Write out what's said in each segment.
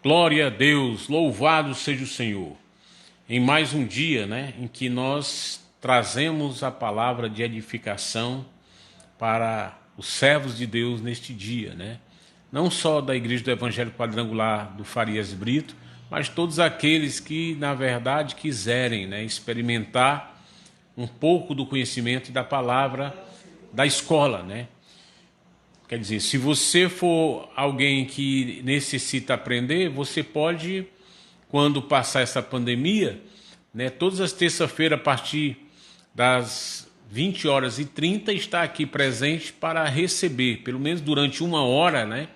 Glória a Deus, louvado seja o Senhor. Em mais um dia, em que nós trazemos a palavra de edificação para os servos de Deus neste dia, Não só da Igreja do Evangelho Quadrangular do Farias Brito, mas todos aqueles que, na verdade, quiserem, experimentar um pouco do conhecimento da palavra da escola, Quer dizer, se você for alguém que necessita aprender, você pode, quando passar essa pandemia, todas as terças-feiras, a partir das 20h30, estar aqui presente para receber, pelo menos durante 1 hora,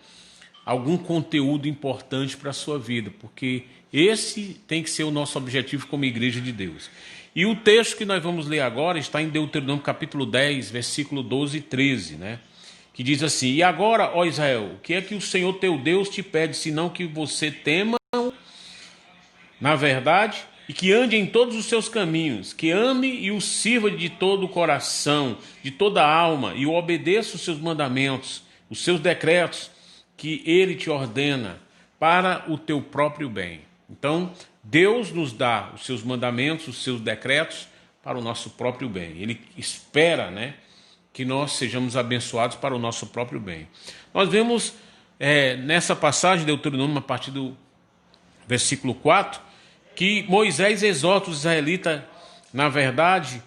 algum conteúdo importante para a sua vida, porque esse tem que ser o nosso objetivo como Igreja de Deus. E o texto que nós vamos ler agora está em Deuteronômio capítulo 10, versículo 12 e 13, que diz assim: E agora, ó Israel, o que é que o Senhor teu Deus te pede, senão que você tema, na verdade, e que ande em todos os seus caminhos, que ame e o sirva de todo o coração, de toda a alma, e o obedeça os seus mandamentos, os seus decretos, que ele te ordena, para o teu próprio bem. Então, Deus nos dá os seus mandamentos, os seus decretos, para o nosso próprio bem. Ele espera, que nós sejamos abençoados para o nosso próprio bem. Nós vemos nessa passagem de Deuteronômio, a partir do versículo 4, que Moisés exorta os israelitas, na verdade,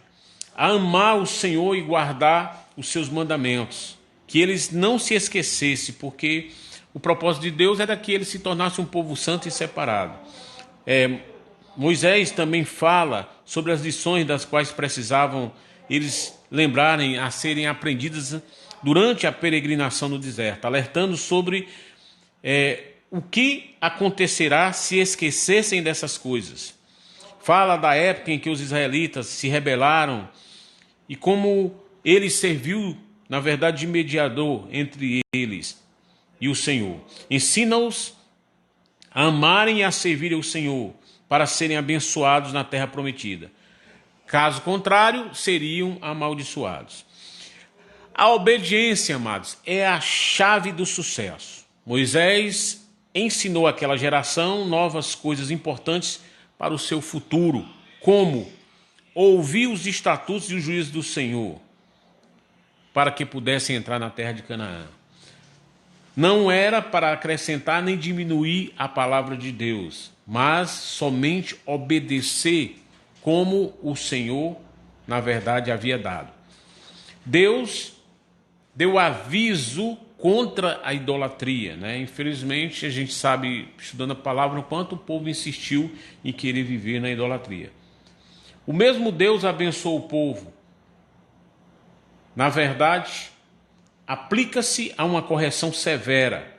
a amar o Senhor e guardar os seus mandamentos, que eles não se esquecessem, porque o propósito de Deus era que eles se tornassem um povo santo e separado. Moisés também fala sobre as lições das quais precisavam eles lembrarem a serem aprendidas durante a peregrinação no deserto, alertando sobre o que acontecerá se esquecessem dessas coisas. Fala da época em que os israelitas se rebelaram e como ele serviu, na verdade, de mediador entre eles e o Senhor. Ensina-os a amarem e a servirem ao Senhor para serem abençoados na terra prometida. Caso contrário, seriam amaldiçoados. A obediência, amados, é a chave do sucesso. Moisés ensinou àquela geração novas coisas importantes para o seu futuro, como ouvir os estatutos e os juízos do Senhor, para que pudessem entrar na terra de Canaã. Não era para acrescentar nem diminuir a palavra de Deus, mas somente obedecer como o Senhor, na verdade, havia dado. Deus deu aviso contra a idolatria, Infelizmente, a gente sabe, estudando a palavra, o quanto o povo insistiu em querer viver na idolatria. O mesmo Deus abençoou o povo. Na verdade, aplica-se a uma correção severa,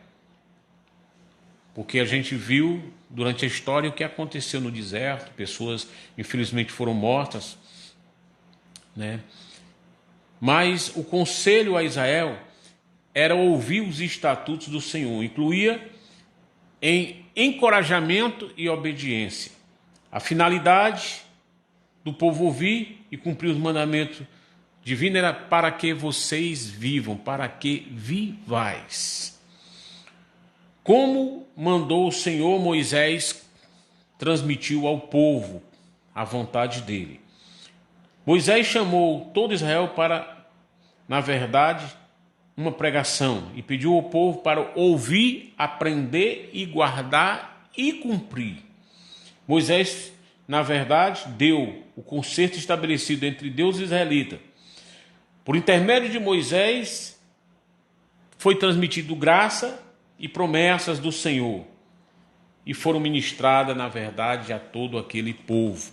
porque a gente viu durante a história o que aconteceu no deserto, pessoas infelizmente foram mortas, Mas o conselho a Israel era ouvir os estatutos do Senhor, incluía em encorajamento e obediência. A finalidade do povo ouvir e cumprir os mandamentos divinos era para que vocês vivam, para que vivais. Como mandou o Senhor, Moisés transmitiu ao povo a vontade dele. Moisés chamou todo Israel para, na verdade, uma pregação e pediu ao povo para ouvir, aprender e guardar e cumprir. Moisés, na verdade, deu o concerto estabelecido entre Deus e Israelita. Por intermédio de Moisés, foi transmitido graça e promessas do Senhor, e foram ministradas, na verdade, a todo aquele povo.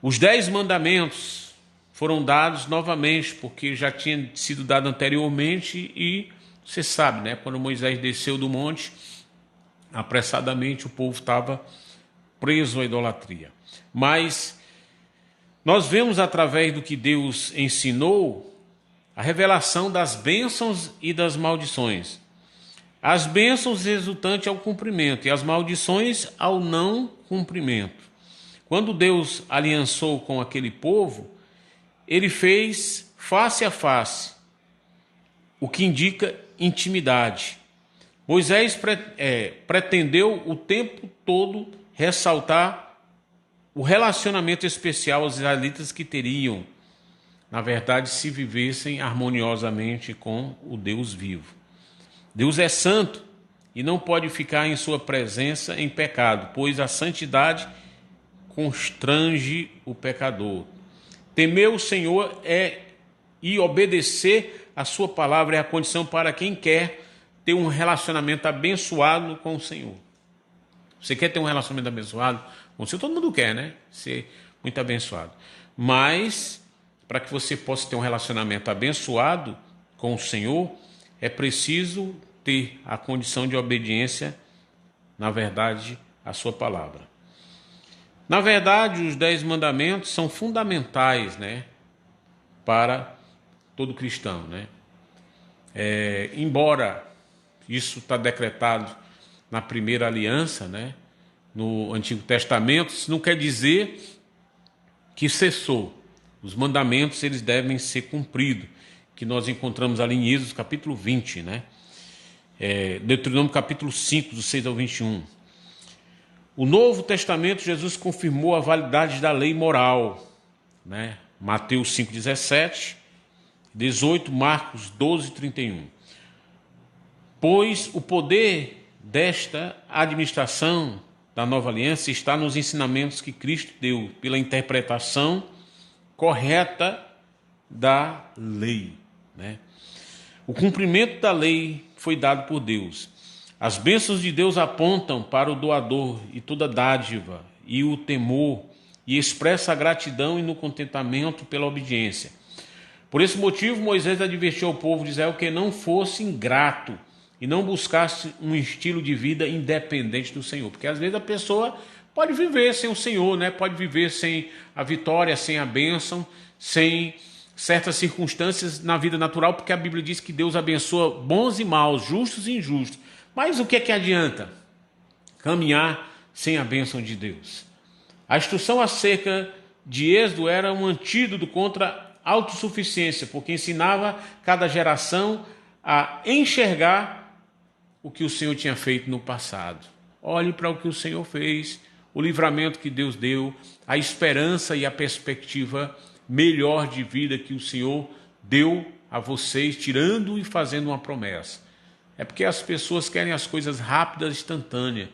Os 10 mandamentos foram dados novamente, porque já tinha sido dado anteriormente, e você sabe, quando Moisés desceu do monte, apressadamente o povo estava preso à idolatria. Mas nós vemos, através do que Deus ensinou, a revelação das bênçãos e das maldições. As bênçãos resultantes ao cumprimento e as maldições ao não cumprimento. Quando Deus aliançou com aquele povo, ele fez face a face, o que indica intimidade. Moisés pretendeu o tempo todo ressaltar o relacionamento especial aos israelitas que teriam, na verdade, se vivessem harmoniosamente com o Deus vivo. Deus é santo e não pode ficar em sua presença em pecado, pois a santidade constrange o pecador. Temer o Senhor e obedecer a sua palavra é a condição para quem quer ter um relacionamento abençoado com o Senhor. Você quer ter um relacionamento abençoado com o Senhor? Todo mundo quer, né? Ser muito abençoado. Mas, para que você possa ter um relacionamento abençoado com o Senhor, é preciso ter a condição de obediência, na verdade, à sua palavra. Na verdade, os 10 mandamentos são fundamentais, né, para todo cristão, né? Embora isso está decretado na primeira aliança, né, no Antigo Testamento, isso não quer dizer que cessou. Os mandamentos, eles devem ser cumpridos, que nós encontramos ali em Êxodo capítulo 20, né? Deuteronômio capítulo 5, do 6 ao 21. O Novo Testamento, Jesus confirmou a validade da lei moral, né? Mateus 5, 17, 18, Marcos 12, 31. Pois o poder desta administração da nova aliança está nos ensinamentos que Cristo deu pela interpretação correta da lei, né? O cumprimento da lei foi dado por Deus. As bênçãos de Deus apontam para o doador e toda dádiva e o temor, e expressa a gratidão e no contentamento pela obediência. Por esse motivo, Moisés advertiu ao povo de Israel que não fosse ingrato e não buscasse um estilo de vida independente do Senhor. Porque às vezes a pessoa pode viver sem o Senhor, né? Pode viver sem a vitória, sem a bênção, sem certas circunstâncias na vida natural, porque a Bíblia diz que Deus abençoa bons e maus, justos e injustos. Mas o que é que adianta caminhar sem a bênção de Deus? A instrução acerca de Êxodo era um antídoto contra a autossuficiência, porque ensinava cada geração a enxergar o que o Senhor tinha feito no passado. Olhe para o que o Senhor fez, o livramento que Deus deu, a esperança e a perspectiva melhor de vida que o Senhor deu a vocês, tirando e fazendo uma promessa. É porque as pessoas querem as coisas rápidas, instantâneas,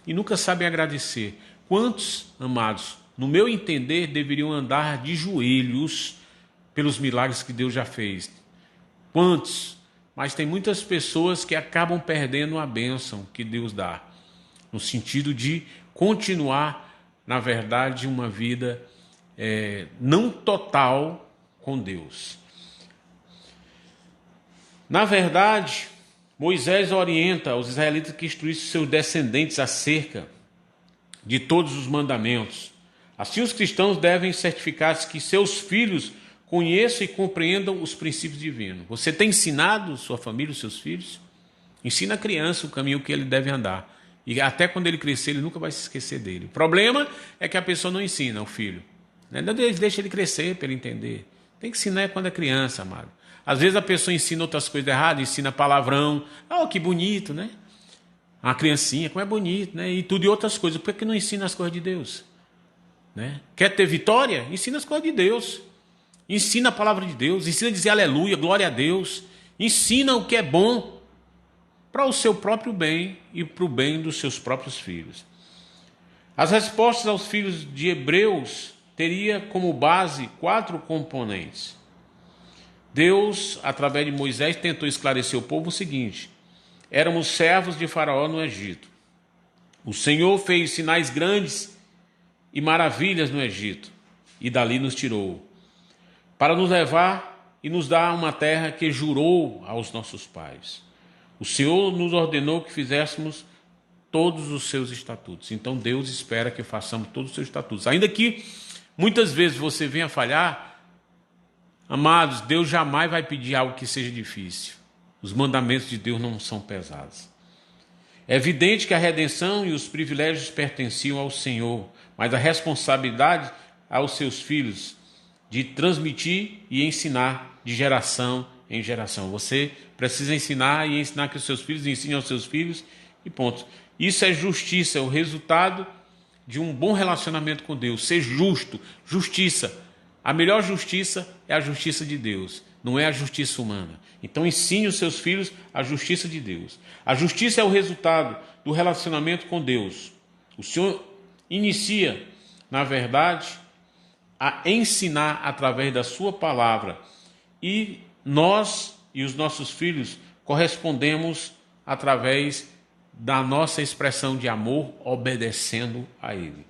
e nunca sabem agradecer. Quantos, amados, no meu entender, deveriam andar de joelhos pelos milagres que Deus já fez? Quantos? Mas tem muitas pessoas que acabam perdendo a bênção que Deus dá, no sentido de continuar, na verdade, uma vida não total com Deus. Na verdade, Moisés orienta os israelitas que instruíssem seus descendentes acerca de todos os mandamentos. Assim, os cristãos devem certificar-se que seus filhos conheçam e compreendam os princípios divinos. Você tem ensinado sua família, os seus filhos? Ensina a criança o caminho que ele deve andar. E até quando ele crescer, ele nunca vai se esquecer dele. O problema é que a pessoa não ensina o filho. Não deixa ele crescer para ele entender. Tem que ensinar quando é criança, amado. Às vezes a pessoa ensina outras coisas erradas, ensina palavrão. Oh, que bonito, né? Uma criancinha, como é bonito, né? E tudo e outras coisas. Por que não ensina as coisas de Deus? Né? Quer ter vitória? Ensina as coisas de Deus. Ensina a palavra de Deus. Ensina a dizer aleluia, glória a Deus. Ensina o que é bom para o seu próprio bem e para o bem dos seus próprios filhos. As respostas aos filhos de Hebreus teria como base 4 componentes. Deus, através de Moisés, tentou esclarecer ao povo o seguinte: éramos servos de Faraó no Egito. O Senhor fez sinais grandes e maravilhas no Egito, e dali nos tirou, para nos levar e nos dar uma terra que jurou aos nossos pais. O Senhor nos ordenou que fizéssemos todos os seus estatutos. Então Deus espera que façamos todos os seus estatutos. Ainda que muitas vezes você venha falhar, amados, Deus jamais vai pedir algo que seja difícil. Os mandamentos de Deus não são pesados. É evidente que a redenção e os privilégios pertenciam ao Senhor, mas a responsabilidade aos seus filhos de transmitir e ensinar de geração em geração. Você precisa ensinar e ensinar que os seus filhos ensinem aos seus filhos e ponto. Isso é justiça, é o resultado de um bom relacionamento com Deus. Ser justo, justiça. A melhor justiça é a justiça de Deus, não é a justiça humana. Então ensine os seus filhos a justiça de Deus. A justiça é o resultado do relacionamento com Deus. O Senhor inicia, na verdade, a ensinar através da sua palavra. E nós e os nossos filhos correspondemos através da nossa expressão de amor, obedecendo a Ele.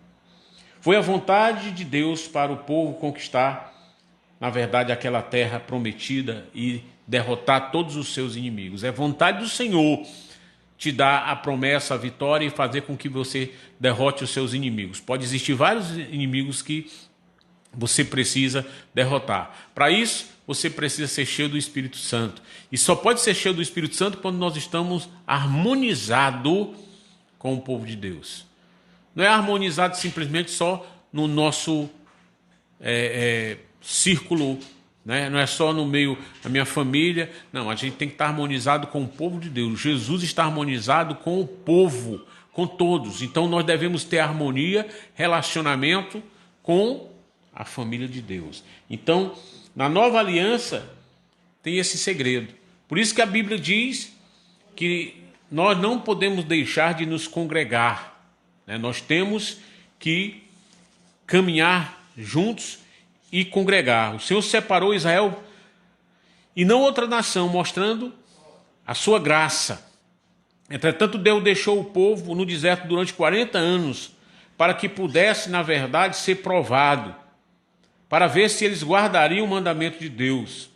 Foi a vontade de Deus para o povo conquistar, na verdade, aquela terra prometida e derrotar todos os seus inimigos. É vontade do Senhor te dar a promessa, a vitória e fazer com que você derrote os seus inimigos. Pode existir vários inimigos que você precisa derrotar. Para isso, você precisa ser cheio do Espírito Santo. E só pode ser cheio do Espírito Santo quando nós estamos harmonizados com o povo de Deus. Não é harmonizado simplesmente só no nosso círculo, né? Não é só no meio da minha família. Não, a gente tem que estar harmonizado com o povo de Deus. Jesus está harmonizado com o povo, com todos. Então nós devemos ter harmonia, relacionamento com a família de Deus. Então, na nova aliança, tem esse segredo. Por isso que a Bíblia diz que nós não podemos deixar de nos congregar. Nós temos que caminhar juntos e congregar. O Senhor separou Israel e não outra nação, mostrando a sua graça. Entretanto, Deus deixou o povo no deserto durante 40 anos para que pudesse, na verdade, ser provado, para ver se eles guardariam o mandamento de Deus.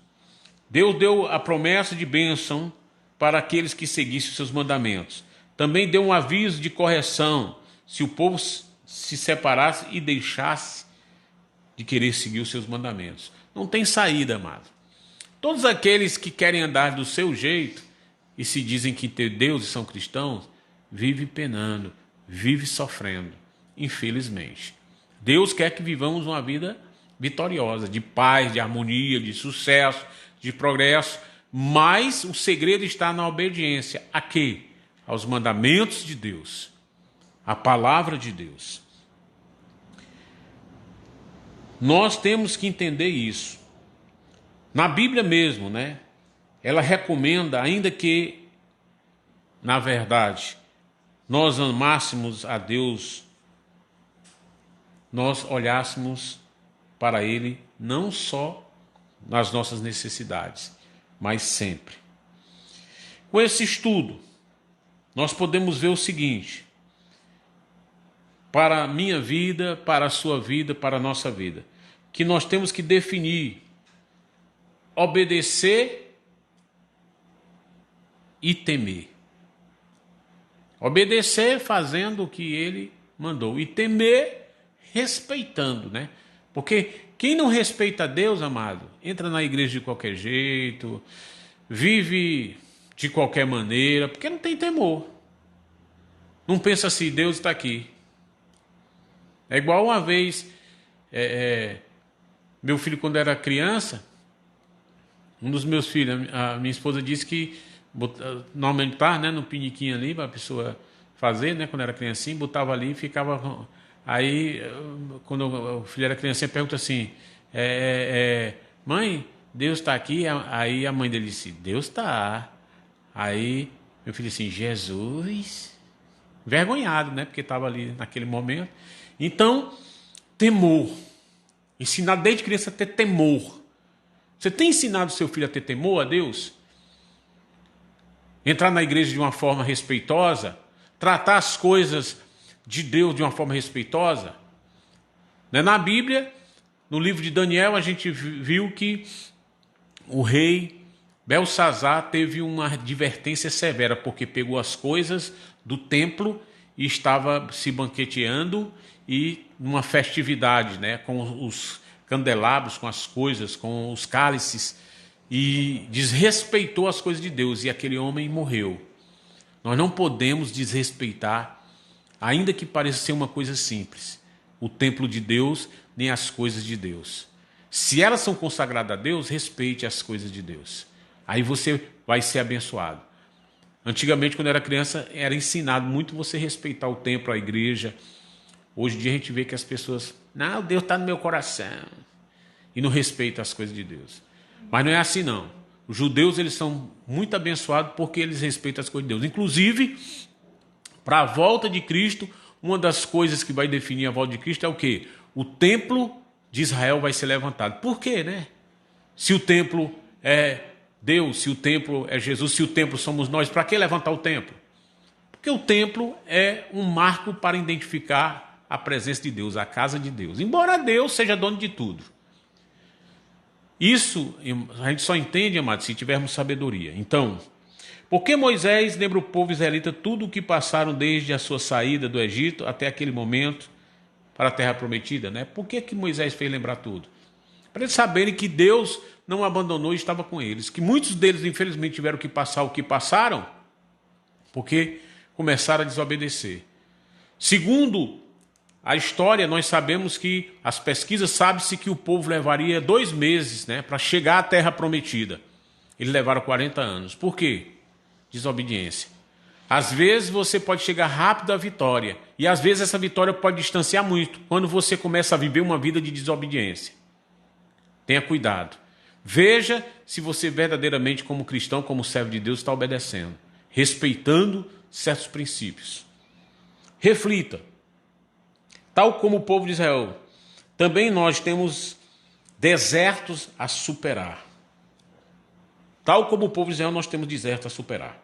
Deus deu a promessa de bênção para aqueles que seguissem os seus mandamentos. Também deu um aviso de correção se o povo se separasse e deixasse de querer seguir os seus mandamentos. Não tem saída, amado. Todos aqueles que querem andar do seu jeito e se dizem que ter Deus e são cristãos, vivem penando, vivem sofrendo, infelizmente. Deus quer que vivamos uma vida vitoriosa, de paz, de harmonia, de sucesso, de progresso, mas o segredo está na obediência. A quê? Aos mandamentos de Deus, a palavra de Deus. Nós temos que entender isso. Na Bíblia mesmo, né? Ela recomenda, ainda que, na verdade, nós amássemos a Deus, nós olhássemos para Ele não só nas nossas necessidades, mas sempre. Com esse estudo, nós podemos ver o seguinte: para a minha vida, para a sua vida, para a nossa vida, que nós temos que definir, obedecer e temer. Obedecer fazendo o que Ele mandou e temer respeitando, né? Porque quem não respeita Deus, amado, entra na igreja de qualquer jeito, vive de qualquer maneira, porque não tem temor. Não pensa assim, Deus está aqui. É igual uma vez, meu filho, quando era criança, um dos meus filhos, a minha esposa disse que normalmente tá, né, no piniquinho ali, para a pessoa fazer, né, quando era criancinha, botava ali e ficava. Aí, quando o filho era criancinha, pergunta assim: mãe, Deus está aqui? Aí a mãe dele disse: Deus está. Aí meu filho assim: Jesus. Envergonhado, né? Porque estava ali naquele momento. Então, temor. Ensinar desde criança a ter temor. Você tem ensinado seu filho a ter temor a Deus? Entrar na igreja de uma forma respeitosa? Tratar as coisas de Deus de uma forma respeitosa? Na Bíblia, no livro de Daniel, a gente viu que o rei Belsazar teve uma advertência severa, porque pegou as coisas do templo e estava se banqueteando e numa festividade, né, com os candelabros, com as coisas, com os cálices, e desrespeitou as coisas de Deus, e aquele homem morreu. Nós não podemos desrespeitar, ainda que pareça ser uma coisa simples, o templo de Deus, nem as coisas de Deus. Se elas são consagradas a Deus, respeite as coisas de Deus. Aí você vai ser abençoado. Antigamente, quando eu era criança, era ensinado muito você respeitar o templo, a igreja. Hoje em dia a gente vê que as pessoas, não, Deus está no meu coração. E não respeita as coisas de Deus. Mas não é assim não. Os judeus, eles são muito abençoados porque eles respeitam as coisas de Deus. Inclusive, para a volta de Cristo, uma das coisas que vai definir a volta de Cristo é o quê? O templo de Israel vai ser levantado. Por quê, né? Se o templo é Deus, se o templo é Jesus, se o templo somos nós, para que levantar o templo? Porque o templo é um marco para identificar a presença de Deus, a casa de Deus. Embora Deus seja dono de tudo. Isso a gente só entende, amado, se tivermos sabedoria. Então, por que Moisés lembra o povo israelita tudo o que passaram desde a sua saída do Egito até aquele momento para a terra prometida, né? Por que Moisés fez lembrar tudo? Para eles saberem que Deus não abandonou e estava com eles. Que muitos deles, infelizmente, tiveram que passar o que passaram porque começaram a desobedecer. Segundo a história, nós sabemos que as pesquisas, sabe-se que o povo levaria 2 meses, né, para chegar à terra prometida. Eles levaram 40 anos. Por quê? Desobediência. Às vezes você pode chegar rápido à vitória. E às vezes essa vitória pode distanciar muito. Quando você começa a viver uma vida de desobediência. Tenha cuidado. Veja se você verdadeiramente, como cristão, como servo de Deus, está obedecendo. Respeitando certos princípios. Reflita. Tal como o povo de Israel, também nós temos desertos a superar. Tal como o povo de Israel, nós temos desertos a superar.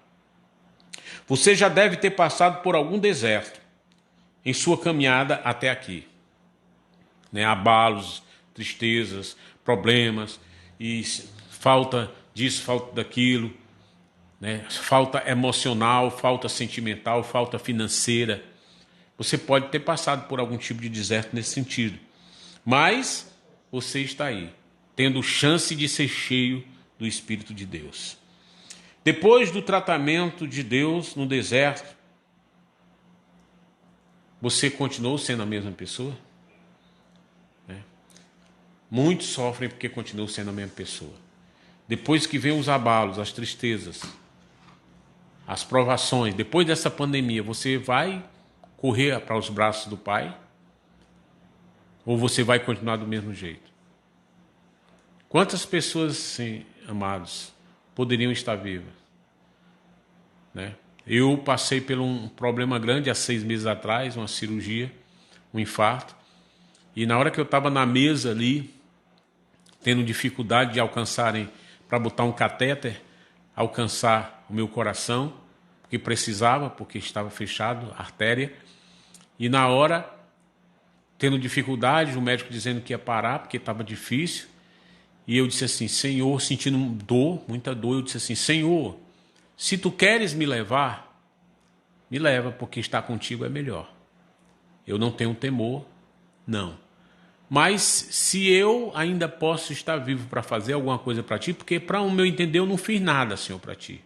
Você já deve ter passado por algum deserto em sua caminhada até aqui. Né? Abalos, tristezas, problemas, e falta disso, falta daquilo, né? Falta emocional, falta sentimental, falta financeira. Você pode ter passado por algum tipo de deserto nesse sentido. Mas você está aí, tendo chance de ser cheio do Espírito de Deus. Depois do tratamento de Deus no deserto, você continuou sendo a mesma pessoa? Né? Muitos sofrem porque continuam sendo a mesma pessoa. Depois que vem os abalos, as tristezas, as provações, depois dessa pandemia, você vai correr para os braços do Pai? Ou você vai continuar do mesmo jeito? Quantas pessoas, sim, amados, poderiam estar vivas? Né? Eu passei por um problema grande há 6 meses atrás, uma cirurgia, um infarto. E na hora que eu estava na mesa ali, tendo dificuldade de alcançarem, para botar um catéter, alcançar o meu coração, porque precisava, porque estava fechado, a artéria. E na hora, tendo dificuldade, o médico dizendo que ia parar, porque estava difícil. E eu disse assim, Senhor, sentindo dor, muita dor, eu disse assim, Senhor, se tu queres me levar, me leva, porque estar contigo é melhor. Eu não tenho temor, não. Mas se eu ainda posso estar vivo para fazer alguma coisa para ti, porque para o meu entender eu não fiz nada, Senhor, para ti.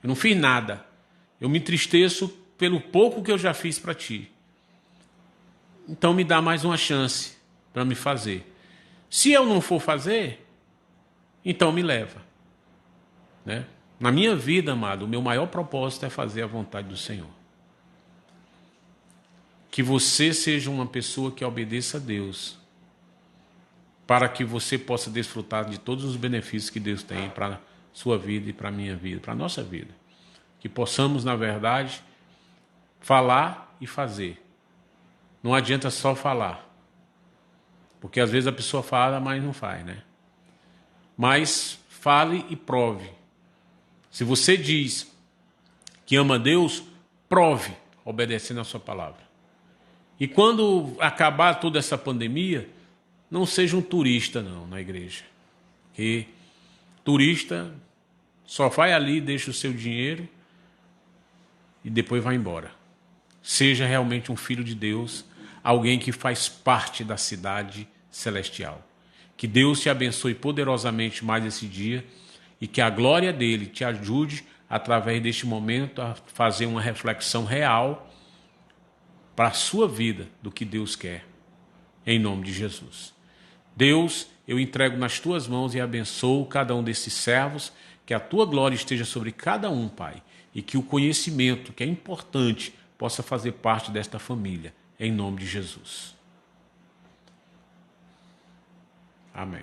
Eu não fiz nada. Eu me entristeço pelo pouco que eu já fiz para ti. Então me dá mais uma chance para me fazer. Se eu não for fazer, então me leva. Né? Na minha vida, amado, o meu maior propósito é fazer a vontade do Senhor. Que você seja uma pessoa que obedeça a Deus, para que você possa desfrutar de todos os benefícios que Deus tem para a sua vida e para a minha vida, para a nossa vida. Que possamos, na verdade, falar e fazer. Não adianta só falar. Porque às vezes a pessoa fala, mas não faz, né? Mas fale e prove. Se você diz que ama a Deus, prove, obedecendo a sua palavra. E quando acabar toda essa pandemia, não seja um turista, não, na igreja. Porque turista só vai ali, deixa o seu dinheiro e depois vai embora. Seja realmente um filho de Deus, alguém que faz parte da cidade celestial. Que Deus te abençoe poderosamente mais esse dia e que a glória dele te ajude, através deste momento, a fazer uma reflexão real para a sua vida do que Deus quer, em nome de Jesus. Deus, eu entrego nas tuas mãos e abençoo cada um desses servos Que a tua glória esteja sobre cada um, Pai, e que o conhecimento, que é importante, possa fazer parte desta família, em nome de Jesus. Amém.